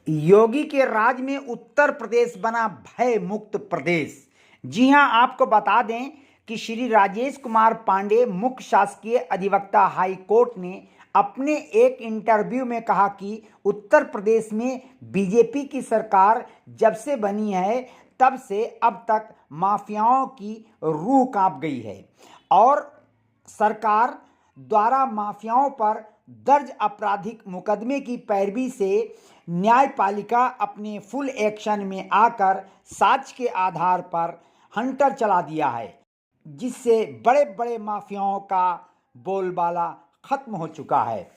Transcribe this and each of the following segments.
योगी के राज में उत्तर प्रदेश बना भय मुक्त प्रदेश। जी हां, आपको बता दें कि श्री राजेश कुमार पांडे मुख्य शासकीय अधिवक्ता हाई कोर्ट ने अपने एक इंटरव्यू में कहा कि उत्तर प्रदेश में बीजेपी की सरकार जब से बनी है तब से अब तक माफियाओं की रूह कांप गई है और सरकार द्वारा माफियाओं पर दर्ज आपराधिक मुकदमे की पैरवी से न्यायपालिका अपने फुल एक्शन में आकर साक्ष्य के आधार पर हंटर चला दिया है, जिससे बड़े बड़े माफियाओं का बोलबाला खत्म हो चुका है।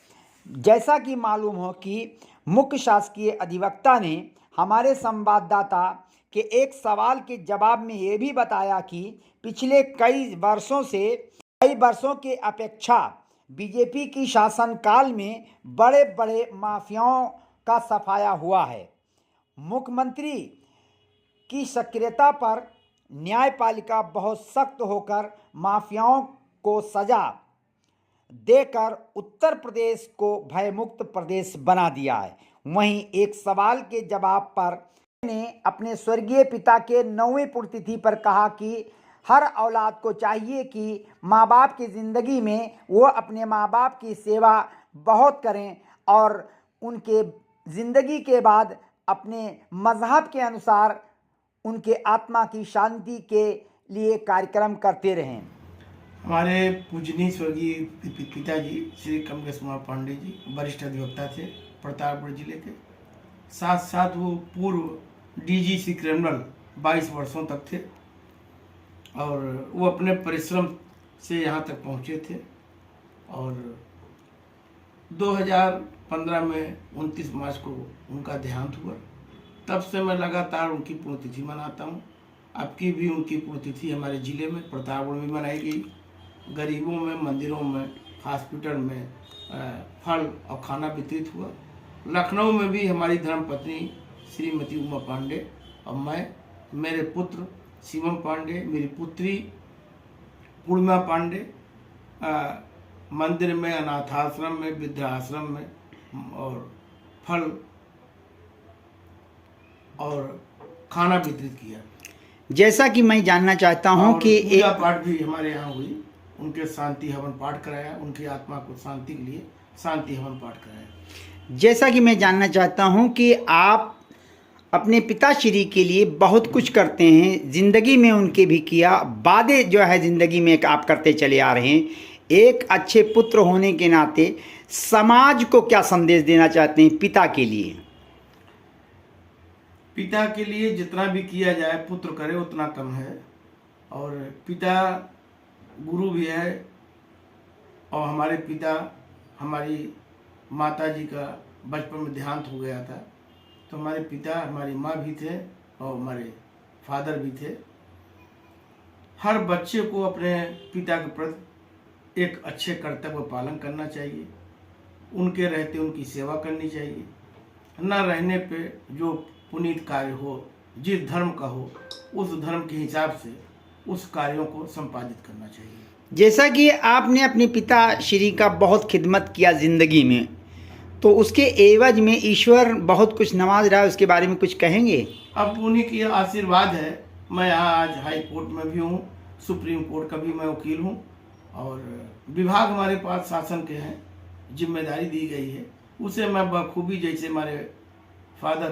जैसा कि मालूम हो कि मुख्य शासकीय अधिवक्ता ने हमारे संवाददाता के एक सवाल के जवाब में ये भी बताया कि पिछले कई वर्षों के अपेक्षा बीजेपी की शासनकाल में बड़े बड़े माफियाओं का सफाया हुआ है। मुख्यमंत्री की सक्रियता पर न्यायपालिका बहुत सख्त होकर माफियाओं को सजा देकर उत्तर प्रदेश को भयमुक्त प्रदेश बना दिया है। वहीं एक सवाल के जवाब पर ने अपने स्वर्गीय पिता के 9वीं पुण्यतिथि पर कहा कि हर औलाद को चाहिए कि माँ बाप की ज़िंदगी में वो अपने माँ बाप की सेवा बहुत करें और उनके ज़िंदगी के बाद अपने मज़हब के अनुसार उनके आत्मा की शांति के लिए कार्यक्रम करते रहें। हमारे पूजनीय स्वर्गीय पिताजी श्री कमलेश कुमार पांडे जी वरिष्ठ अधिवक्ता थे प्रतापगढ़ जिले के। साथ साथ वो पूर्व डीजीसी क्रिमिनल 22 वर्षों तक थे और वो अपने परिश्रम से यहाँ तक पहुँचे थे और 2015 में 29 मार्च को उनका देहांत हुआ। तब से मैं लगातार उनकी पुण्यतिथि मनाता हूँ। अब की भी उनकी पुण्यतिथि हमारे ज़िले में प्रतापगढ़ में मनाई गई। गरीबों में, मंदिरों में, हॉस्पिटल में फल और खाना वितरित हुआ। लखनऊ में भी हमारी धर्मपत्नी श्रीमती उमा पांडे और मैं, मेरे पुत्र शिवम पांडे, मेरी पुत्री पूर्णिमा पांडे मंदिर में, अनाथाश्रम में, वृद्धाश्रम में और फल और खाना वितरित किया। जैसा कि मैं जानना चाहता हूं कि पूजा पाठ भी हमारे यहाँ हुई। उनके शांति हवन पाठ कराया, उनकी आत्मा को शांति के लिए शांति हवन पाठ कराया। जैसा कि मैं जानना चाहता हूं कि आप अपने पिताश्री के लिए बहुत कुछ करते हैं, ज़िंदगी में उनके भी किया, वादे जो है ज़िंदगी में आप करते चले आ रहे हैं। एक अच्छे पुत्र होने के नाते समाज को क्या संदेश देना चाहते हैं पिता के लिए? पिता के लिए जितना भी किया जाए पुत्र करे उतना कम है और पिता गुरु भी है और हमारे पिता, हमारी माता जी का बचपन में देहांत हो गया था तो हमारे पिता, हमारी माँ भी थे और हमारे फादर भी थे। हर बच्चे को अपने पिता के प्रति एक अच्छे कर्तव्य पालन करना चाहिए। उनके रहते उनकी सेवा करनी चाहिए। न रहने पे जो पुनीत कार्य हो, जिस धर्म का हो, उस धर्म के हिसाब से उस कार्यों को संपादित करना चाहिए। जैसा कि आपने अपने पिता श्री का बहुत खिदमत किया ज़िंदगी में, तो उसके एवज में ईश्वर बहुत कुछ नवाज रहा है, उसके बारे में कुछ कहेंगे? अब उन्हीं की आशीर्वाद है। मैं यहाँ आज हाई कोर्ट में भी हूँ, सुप्रीम कोर्ट का भी मैं वकील हूँ और विभाग हमारे पास शासन के हैं, जिम्मेदारी दी गई है, उसे मैं बखूबी जैसे हमारे फादर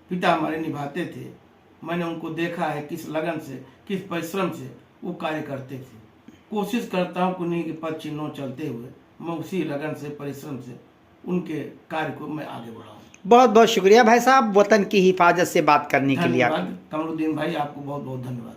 पिता हमारे निभाते थे, मैंने उनको देखा है किस लगन से, किस परिश्रम से वो कार्य करते थे। कोशिश करता हूँ कि उन्हीं के पद चिन्हों चलते हुए मैं उसी लगन से, परिश्रम से उनके कार्य को मैं आगे बढ़ाऊँ। बहुत बहुत शुक्रिया भाई साहब, वतन की हिफाजत से बात करने के लिए। कमरुद्दीन भाई, आपको बहुत बहुत धन्यवाद।